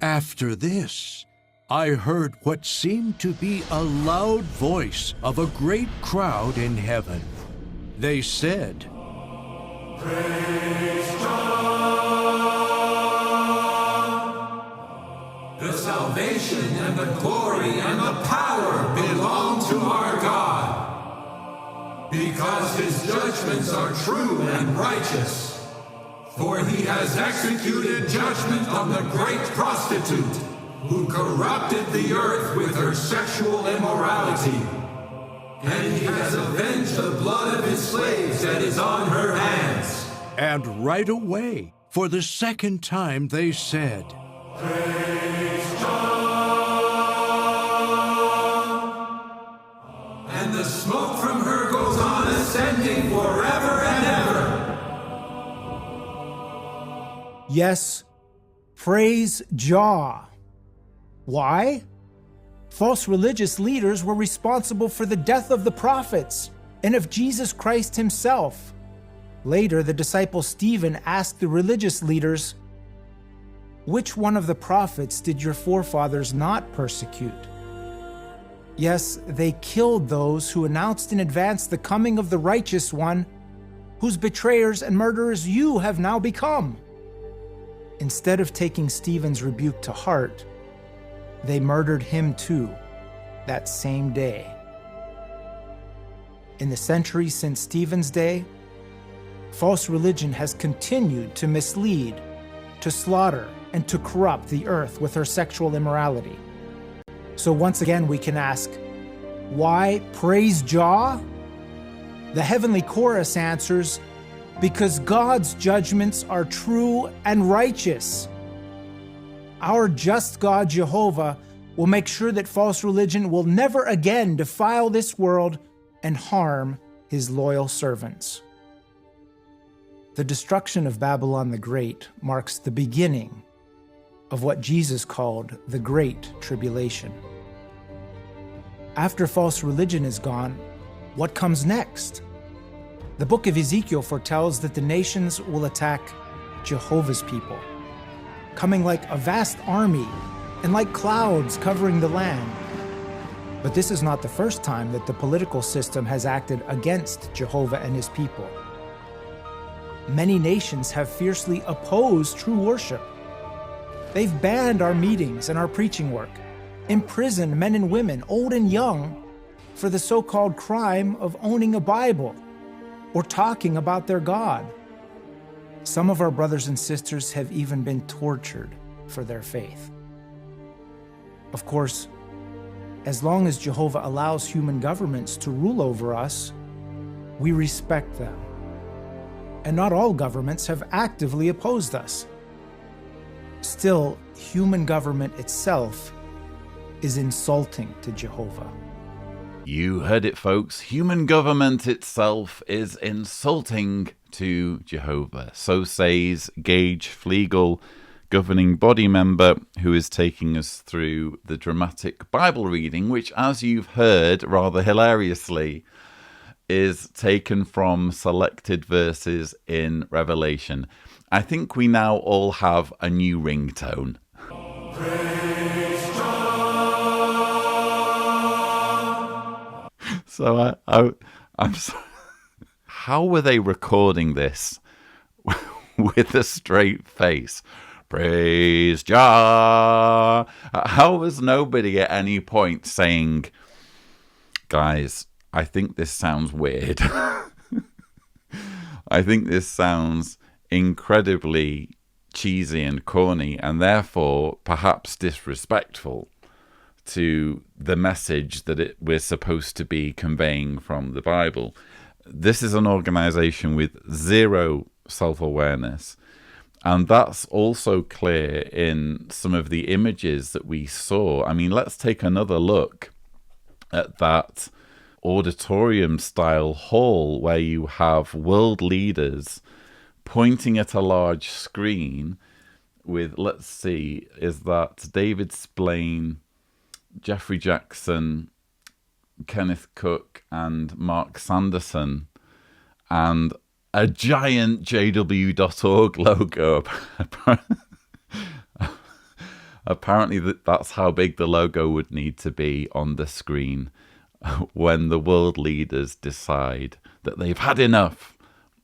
After this, I heard what seemed to be a loud voice of a great crowd in heaven. They said, "Praise God! The salvation and the glory and the power belong to our God, because his judgments are true and righteous. For he has executed judgment on the great prostitute, who corrupted the earth with her sexual immorality. And he has avenged the blood of his slaves that is on her hands." And right away, for the second time, they said, "Praise God!" And the smoke from her goes on ascending forever and ever. Yes, praise Jah. Why? False religious leaders were responsible for the death of the prophets and of Jesus Christ himself. Later, the disciple Stephen asked the religious leaders, "Which one of the prophets did your forefathers not persecute?" Yes, they killed those who announced in advance the coming of the righteous one, whose betrayers and murderers you have now become. Instead of taking Stephen's rebuke to heart, they murdered him too, that same day. In the centuries since Stephen's day, false religion has continued to mislead, to slaughter, and to corrupt the earth with her sexual immorality. So once again we can ask, why praise Jah? The heavenly chorus answers, because God's judgments are true and righteous. Our just God Jehovah will make sure that false religion will never again defile this world and harm his loyal servants. The destruction of Babylon the Great marks the beginning of what Jesus called the Great Tribulation. After false religion is gone, what comes next? The book of Ezekiel foretells that the nations will attack Jehovah's people, coming like a vast army and like clouds covering the land. But this is not the first time that the political system has acted against Jehovah and his people. Many nations have fiercely opposed true worship. They've banned our meetings and our preaching work, imprisoned men and women, old and young, for the so-called crime of owning a Bible or talking about their God. Some of our brothers and sisters have even been tortured for their faith. Of course, as long as Jehovah allows human governments to rule over us, we respect them. And not all governments have actively opposed us. Still, human government itself is insulting to Jehovah. You heard it, folks. Human government itself is insulting to Jehovah. So says Gage Fleegle, governing body member, who is taking us through the dramatic Bible reading, which, as you've heard rather hilariously, is taken from selected verses in Revelation. I think we now all have a new ringtone. Praise God! So I'm sorry. How were they recording this with a straight face? Praise Jah! How was nobody at any point saying, guys, I think this sounds weird. I think this sounds incredibly cheesy and corny, and therefore perhaps disrespectful to the message that we're supposed to be conveying from the Bible. This is an organization with zero self-awareness, and that's also clear in some of the images that we saw. I mean, let's take another look at that auditorium-style hall where you have world leaders pointing at a large screen with, let's see, is that David Splane, Jeffrey Jackson, Kenneth Cook, and Mark Sanderson, and a giant JW.org logo. Apparently that's how big the logo would need to be on the screen when the world leaders decide that they've had enough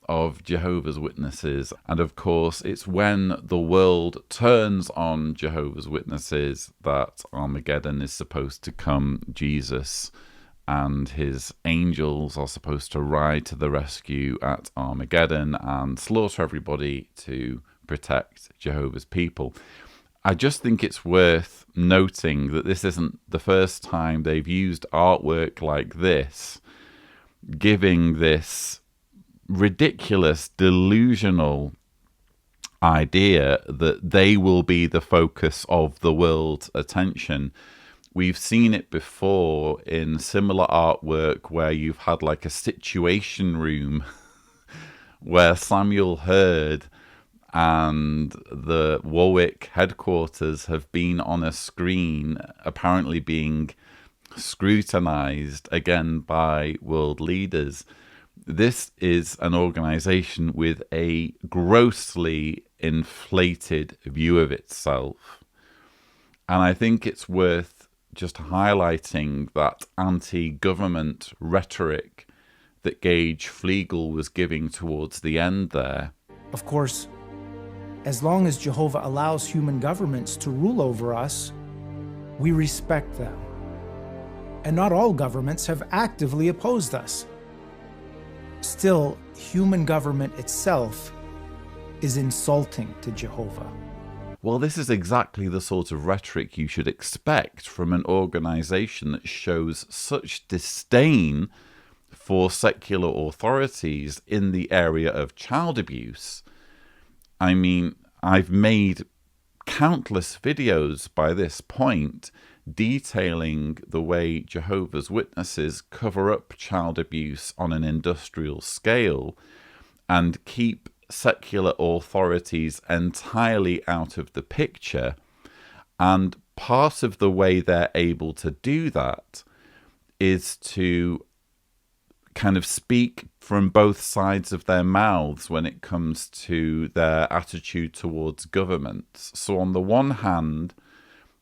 of Jehovah's Witnesses. And of course, it's when the world turns on Jehovah's Witnesses that Armageddon is supposed to come. Jesus and his angels are supposed to ride to the rescue at Armageddon and slaughter everybody to protect Jehovah's people. I just think it's worth noting that this isn't the first time they've used artwork like this, giving this ridiculous, delusional idea that they will be the focus of the world's attention. We've seen it before in similar artwork where you've had like a situation room where Samuel Hurd and the Warwick headquarters have been on a screen, apparently being scrutinized again by world leaders. This is an organization with a grossly inflated view of itself. And I think it's worth just highlighting that anti-government rhetoric that Gage Fleegle was giving towards the end there. Of course, as long as Jehovah allows human governments to rule over us, we respect them. And not all governments have actively opposed us. Still, human government itself is insulting to Jehovah. Well, this is exactly the sort of rhetoric you should expect from an organization that shows such disdain for secular authorities in the area of child abuse. I mean, I've made countless videos by this point detailing the way Jehovah's Witnesses cover up child abuse on an industrial scale and keep secular authorities entirely out of the picture. And part of the way they're able to do that is to kind of speak from both sides of their mouths when it comes to their attitude towards governments. So on the one hand,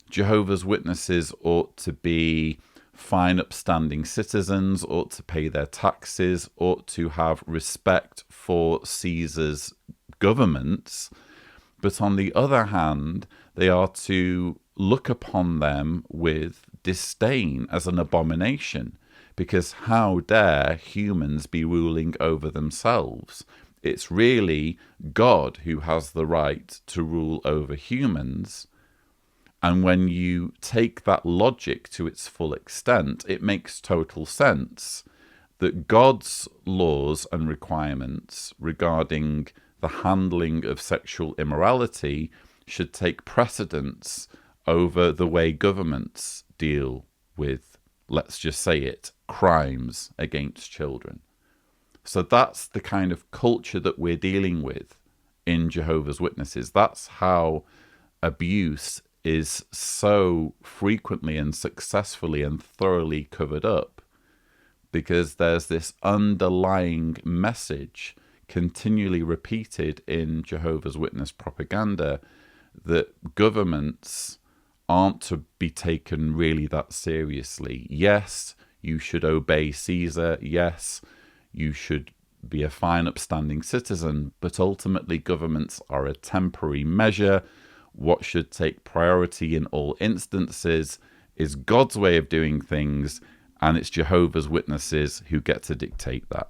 Jehovah's Witnesses ought to be fine, upstanding citizens, ought to pay their taxes, ought to have respect for Caesar's governments. But on the other hand, they are to look upon them with disdain as an abomination. Because how dare humans be ruling over themselves? It's really God who has the right to rule over humans. And when you take that logic to its full extent, it makes total sense that God's laws and requirements regarding the handling of sexual immorality should take precedence over the way governments deal with, let's just say it, crimes against children. So that's the kind of culture that we're dealing with in Jehovah's Witnesses. That's how abuse is so frequently and successfully and thoroughly covered up, because there's this underlying message continually repeated in Jehovah's Witness propaganda that governments aren't to be taken really that seriously. Yes, you should obey Caesar. Yes, you should be a fine, upstanding citizen, but ultimately governments are a temporary measure. What should take priority in all instances is God's way of doing things, and it's Jehovah's Witnesses who get to dictate that.